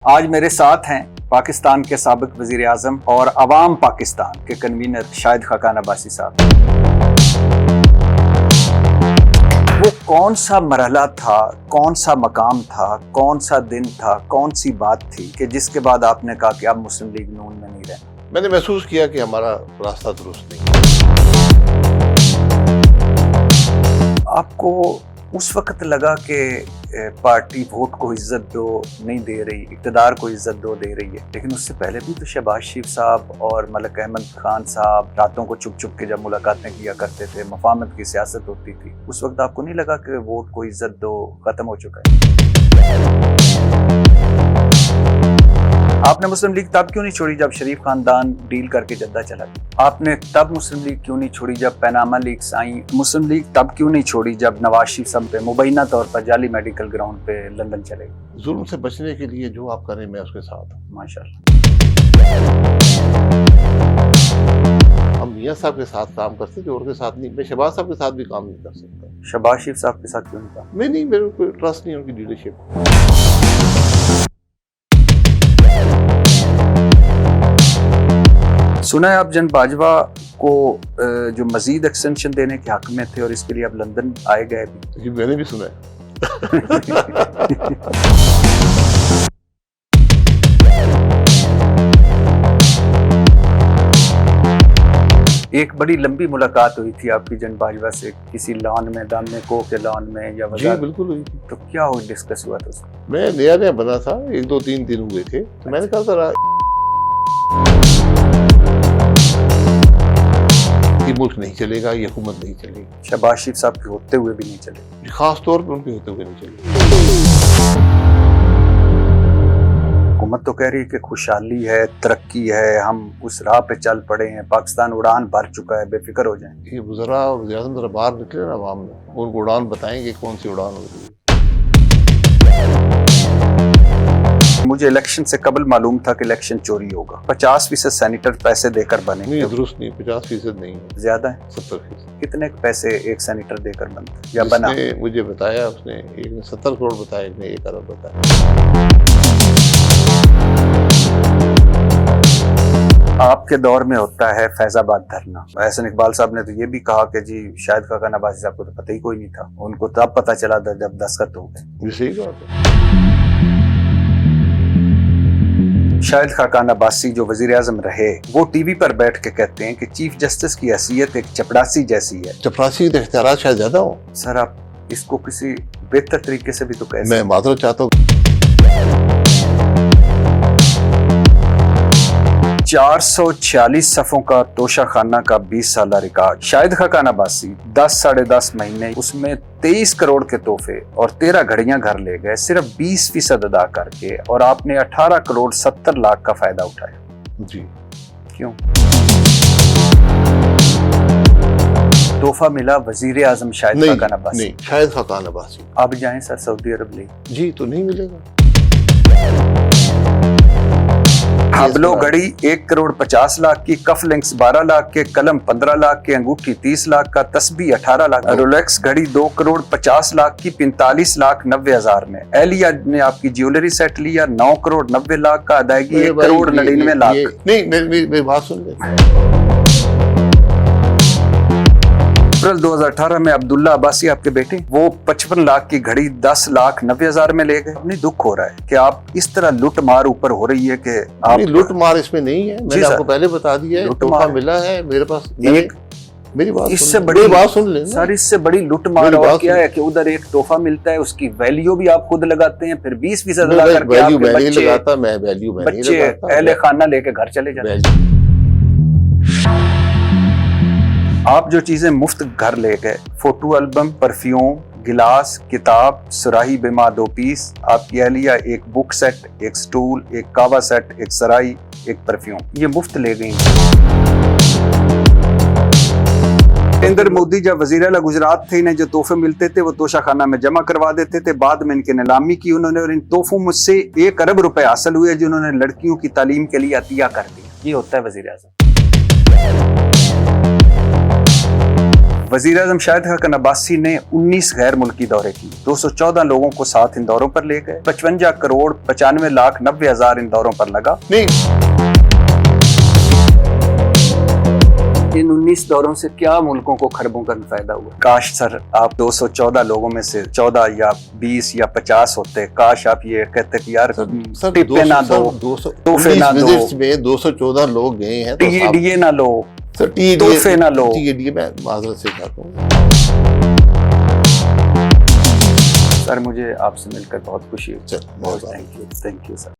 आज मेरे साथ हैं पाकिस्तान के साबिक वजीर आजम और अवाम पाकिस्तान के कन्वीनर शाहिद खाकान अब्बासी साहब। वो कौन सा मरहला था, कौन सा मकाम था, कौन सा दिन था, कौन सी बात थी कि जिसके बाद आपने कहा कि अब मुस्लिम लीग नून में नहीं रहना? मैंने महसूस किया कि हमारा रास्ता दुरुस्त नहीं। आपको उस वक्त लगा कि पार्टी वोट को इज्जत दो नहीं दे रही, इक़्तिदार को इज्जत दो दे रही है, लेकिन उससे पहले भी तो शहबाज शरीफ साहब और मलिक अहमद खान साहब रातों को चुप चुप के जब मुलाकातें किया करते थे, मफाहमत की सियासत होती थी, उस वक्त आपको नहीं लगा कि वोट को इज्जत दो खत्म हो चुका है? आपने मुस्लिम लीग तब क्यों नहीं छोड़ी जब शरीफ खानदान डील करके जद्दा चला गया? आपने तब मुस्लिम लीग क्यों नहीं छोड़ी जब पैनामा लीग्स आई? मुस्लिम लीग तब क्यों नहीं छोड़ी जब नवाज शरीफ साहब पे मुबैना तौर पर जाली मेडिकल ग्राउंड पे लंदन चले गए? जुल्म से बचने के लिए जो आप करें मैं उसके साथ हूँ। माशाल्लाह। हम मियां साहब के साथ काम करते थे और के साथ नहीं। मैं शहबाज साहब के साथ भी काम नहीं कर सकता। शहबाज शरीफ साहब के साथ क्यों नहीं था? मैं नहीं, मेरे को ट्रस्ट नहीं उनकी लीडरशिप। सुना है आप जन बाजवा को जो मजीद एक्सटेंशन देने के हक में थे और इसके लिए आप लंदन आए गए भी? ये मैंने भी सुना है। एक बड़ी लंबी मुलाकात हुई थी आपकी जन बाजवा से किसी लॉन में, दामने को के लॉन में या जी बिल्कुल हुई थी। तो क्या हो डिस्कस हुआ था उसमें? मैं नया बना था, 1-2-3 दिन हुए थे, तो मैंने कहा था कि मुल्क नहीं चलेगा, ये हुकूमत नहीं चलेगी। शहबाज शरीफ साहब के होते हुए भी नहीं चले? खास तौर पर उनके होते हुए नहीं चलेगी। हुकूमत तो कह रही है कि खुशहाली है, तरक्की है, हम उस राह पे चल पड़े हैं, पाकिस्तान उड़ान भर चुका है, बेफिक्र हो जाएं। ये वज़रा वज़ीर-ए-आज़म जरा बाहर निकले ना आवाम में, उनको उड़ान बताएंगे कौन सी उड़ान हो रही है। मुझे इलेक्शन से कबल मालूम था कि इलेक्शन चोरी होगा। 50% सेनेटर पैसे देकर बने। नहीं, दुरुस्त नहीं, 50% नहीं है, ज्यादा है। 70%। कितने पैसे एक सेनेटर देकर बनते या बना? मुझे बताया उसने, एक ने 70 करोड़ बताया, एक ने 1 अरब बताया। आपके दौर में होता है फैजाबाद धरना। एहसन इकबाल साहब ने तो ये भी कहा कि जी शाहिद खाकान अब्बासी साहब को तो पता ही कोई नहीं था, उनको तब पता चला जब दस्तखत हो गए। ये सही बात है। शाहिद खाकान अब्बासी जो वजीर आजम रहे, वो टीवी पर बैठ के कहते हैं कि चीफ जस्टिस की हैसियत एक चपरासी जैसी है। चपरासी के इख्तियार शायद ज्यादा हो। सर आप इसको किसी बेहतर तरीके से भी तो कह सकते। मैं माजरत चाहता हूँ। 446 सफ़ों का तोशाखाना का 20 साल रिकॉर्ड। शाहिद खाकान अब्बासी 10 साढ़े 10 महीने उसमें 23 करोड़ के तोहफे और 13 घड़ियां घर ले गए, सिर्फ 20% अदा करके, और आपने 18 करोड़ 70 लाख का फायदा उठाया। जी क्यों? तोहफा मिला वजीर आजम शाहिद खाकान अब्बासी? नहीं, शाहिद खाकान अब्बासी। अब जाएं सर सऊदी अरब ले जी तो नहीं मिलेगा। हबलो घड़ी 1 करोड़ 50 लाख की, कफ लिंक्स 12 लाख के, कलम 15 लाख के, अंगूठी 30 लाख का, तस्बीह 18 लाख, रोलेक्स घड़ी 2 करोड़ 50 लाख की 45 लाख 90 हजार में। एलिया ने आपकी ज्वेलरी सेट लिया 9 करोड़ 90 लाख का, अदायगी 1 करोड़ 99 लाख। नहीं, मेरी बात सुन ले। अप्रैल 2018 में अब्दुल्ला अब्बासी आपके बेटे, वो 55 लाख की घड़ी 10 लाख 90 हजार में ले गए। अपनी दुख हो रहा है कि आप इस तरह लूट मार ऊपर हो रही है कि आप लूट मार इसमें नहीं है। मैंने आपको पहले बता दिया है, तोहफा मिला है मेरे पास। एक मेरी बात इससे बड़ी बात सुन लेना सर, इससे बड़ी लूट मार और क्या है कि उधर एक तोहफा मिलता है, उसकी वैल्यू भी आप खुद लगाते हैं, फिर 20% लगा करके वैल्यू मैं नहीं लगाता, मैं वैल्यू मैं नहीं लगाता। अहले खाना लेके घर चले जाते हैं। आप जो चीजें मुफ्त घर ले गए, फोटो एल्बम, परफ्यूम, गिलास, किताब, सुराही बिमा 2 पीस, आपकी अहलिया एक बुक सेट, एक स्टूल, एक कावा सेट, एक सराई, एक परफ्यूम, ये मुफ्त ले गई। नरेंद्र मोदी जब वजीर आला गुजरात थे, इन्हें जो तोहफे मिलते थे वो तोशाखाना में जमा करवा देते थे। बाद में इनकी नीलामी की उन्होंने और इन तोहफों मुझसे 1 अरब रुपए हासिल हुए जो उन्होंने लड़कियों की तालीम के लिए अतिया कर दिया। ये होता है वजीर आजम। वजीर आजम शाहिद खाकन अब्बासी ने 19 गैर मुल्की दौरे किए, 214 लोगों को साथ इन दौरों पर ले गए, 55 करोड़ 95 लाख 90 हजार इन दौरों पर लगा। नहीं, इन 19 दौरों से क्या मुल्कों को खरबों का फायदा हुआ? काश सर आप 214 लोगों में से 14 या 20 या 50 होते, काश आप ये कहते कि यार सर टिप्पे ना दो, 200 तोहफे ना दो, विजिट्स में 214 लोग गए हैं, तो टीडीए ना लो, सर तोहफे ना लो। टीडीए मैं माजरत से चाहता हूँ सर मुझे आपसे मिलकर बहुत खुशी हुई। सर, बहुत थैंक यू सर।